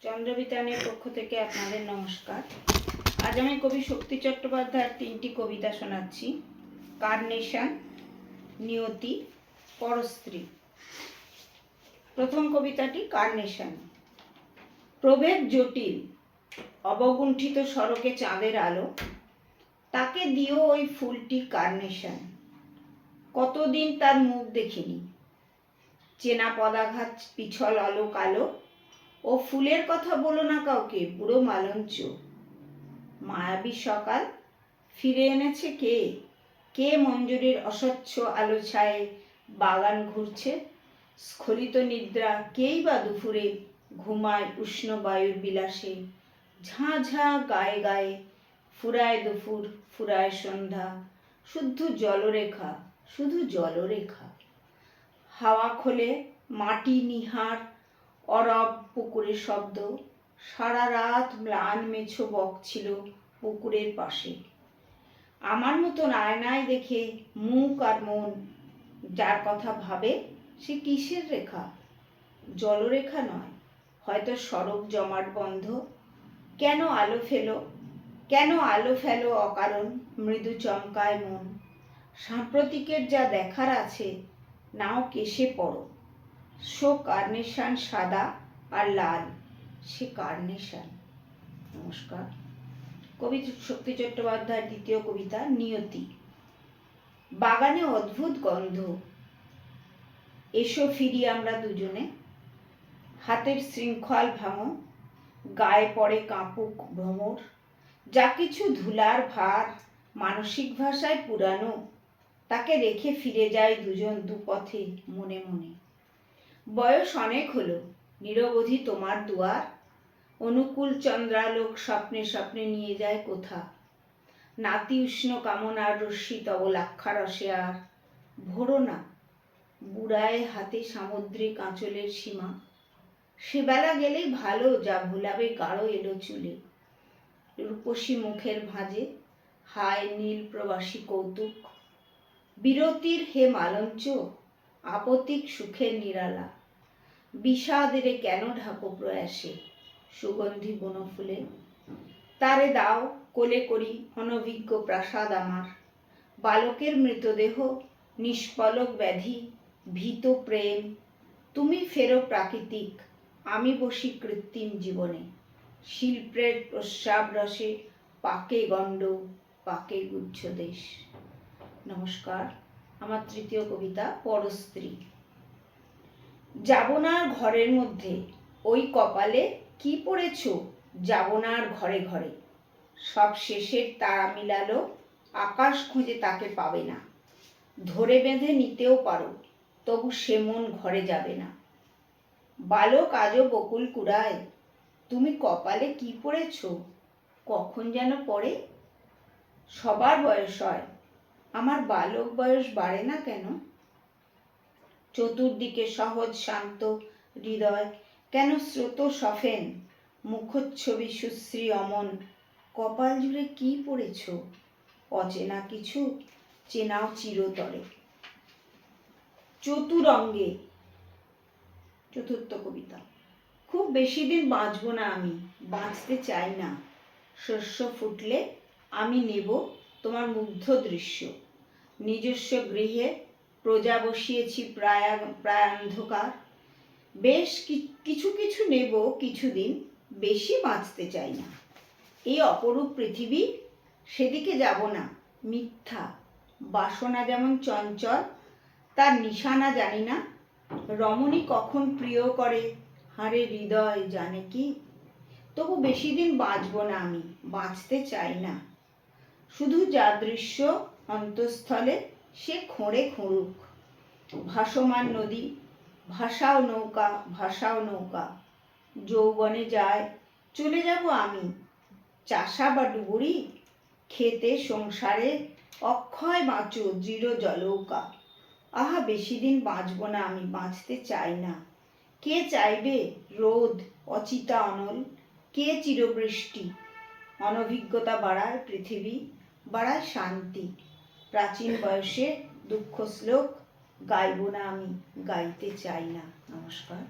চন্দ্রবিতানের পক্ষ থেকে আপনাদের নমস্কার। আজ আমি কবি শক্তি চট্টোপাধ্যায়ের 3টি কবিতা শোনাচ্ছি। কার্নেশন, নিয়তি, পরস্ত্রী। প্রথম কবিতাটি কার্নেশন। প্রভেদ জটিল, অবগুণ্ঠিত সড়কে চাঁদের আলো, তাকে দিও ওই ফুলটি কার্নেশন। কতদিন তার মুখ দেখিনি, চেনা পদাঘাত পিছল আলো কালো, ও ফুলের কথা বলো না কাউকে, বুড়ো মালঞ্চ। মায়াবী সকাল ফিরে এনেছে কে? কে মঞ্জুরির অস্বচ্ছ আলো ছায়ে বাগান ঘুরছে? স্খলিত নিদ্রা কেই বা দুপুরে ঘুমায় উষ্ণ বায়ুর বিলাসে? ঝাঁ ঝাঁ গায়ে গায়ে ফুরায় দুপুর, ফুরায় সন্ধ্যা, শুদ্ধ জলরেখা, শুধু জলরেখা। হাওয়া খোলে মাটি নিহার, অরব পুকুরের শব্দ। সারা রাত ম্লান মেছো বকছিল পুকুরের পাশে। আমার মতন আয়নায় দেখে মুখ আর মন, যার কথা ভাবে সে কিসের রেখা? জলরেখা নয়, হয়তো সড়ক জমাট বন্ধ। কেন আলো ফেলো, কেন আলো ফেলো অকারণ, মৃদু চমকায় মন। সাম্প্রতিকের যা দেখার আছে নাও কেশে পড়ো। শো কার্নেশন সাদা আর লাল, সে কার্নেশন। নমস্কার। কবি শক্তি চট্টোপাধ্যায়ের দ্বিতীয় কবিতা নিয়তি। বাগানে অদ্ভুত গন্ধ, এসো ফিরি আমরা দুজনে। হাতের শৃঙ্খল ভাঙো, গায়ে পড়ে কাঁপুক ভ্রমর। যা কিছু ধুলার ভার মানসিক ভাষায় পুরানো, তাকে রেখে ফিরে যায় দুজন দুপথে মনে মনে। বয়স অনেক হলো, নিরবধি তোমার দুয়ার। অনুকূল চন্দ্রালোক স্বপ্নে স্বপ্নে নিয়ে যায় কোথা। নাতি উষ্ণ কামনার রশ্মি তব লাক্ষারসে আর ভোরো না। বুড়ায় হাতে সামুদ্রিক আঁচলের সীমা। সেবেলা গেলেই ভালো, যা ভোলাবে গাঢ় এলো চুলে। রূপসী মুখের ভাঁজে হায় নীল প্রবাসী কৌতুক। বিরতির হে মালঞ্চ, আপতিক সুখের নিরালা। বিষাদেরে কেন ঢাকো প্রয়াসে, সুগন্ধি বনফুলে। তারে দাও কোলে করি অনভিজ্ঞ প্রাসাদ আমার। বালকের মৃতদেহ, নিষ্পলক ব্যাধি, ভীত প্রেম। তুমি ফেরো প্রাকৃতিক, আমি বসি কৃত্রিম জীবনে। শিল্পের প্রস্রাব রসে পাকে গণ্ড, পাকে গুচ্ছ দেশ। নমস্কার। আমার তৃতীয় কবিতা পরস্ত্রী। যাব না আর ঘরের মধ্যে, ওই কপালে কি পড়েছ? যাব না আর ঘরে ঘরে। সব শেষের তারা মিলালো, আকাশ খুঁজে তাকে পাবে না। ধরে বেঁধে নিতেও পারো, তবু সে মন ঘরে যাবে না। বালক আজও বকুল কুড়ায়, তুমি কপালে কি পড়েছ? কখন যেন পড়ে? সবার বয়স হয়, আমার বালক বয়স বাড়ে না কেন? চতুর্দিকে সহজ শান্ত হৃদয়, কেন স্রোত সফেন? মুখচ্ছবি সুশ্রী অমন, কপাল জুড়ে কি পড়েছ? অচেনা কিছু, চেনাও চিরতরে। চতুরঙ্গে। চতুর্থ কবিতা। খুব বেশি দিন বাঁচব না আমি, বাঁচতে চাই না। শস্য ফুটলে আমি নেব তোমার মুগ্ধ দৃশ্য। নিজস্ব গৃহে প্রজা বসিয়েছি প্রায় অন্ধকার। বেশ কিছু কিছু নেব কিছুদিন, বেশি বাঁচতে চাই না। এই অপরূপ পৃথিবী, সেদিকে যাব না। মিথ্যা বাসনা যেমন চঞ্চল, তার নিশানা জানি না। রমণী কখন প্রিয় করে, হারে হৃদয় জানে কি। তবু বেশি দিন বাঁচব না আমি, বাঁচতে চাই না। শুধু যা দৃশ্য অন্তঃস্থলে, সে খোঁড়ে খুঁড়ুক। ভাসমান নদী, ভাসাও নৌকা, ভাসাও নৌকা। যৌবনে যায়, চলে যাব আমি। চাষা বা ডুবুরি, খেতে সংসারে অক্ষয় বাঁচো দৃঢ় জলৌকা। আহা বেশি দিন বাঁচব না আমি, বাঁচতে চাই না। কে চাইবে রোদ অচিতা অনল, কে চিরবৃষ্টি? অনভিজ্ঞতা বাড়ায় পৃথিবী, বাড়ায় শান্তি। প্রাচীন বয়সে দুঃখ শ্লোক গাইব না আমি, গাইতে চাই না। নমস্কার।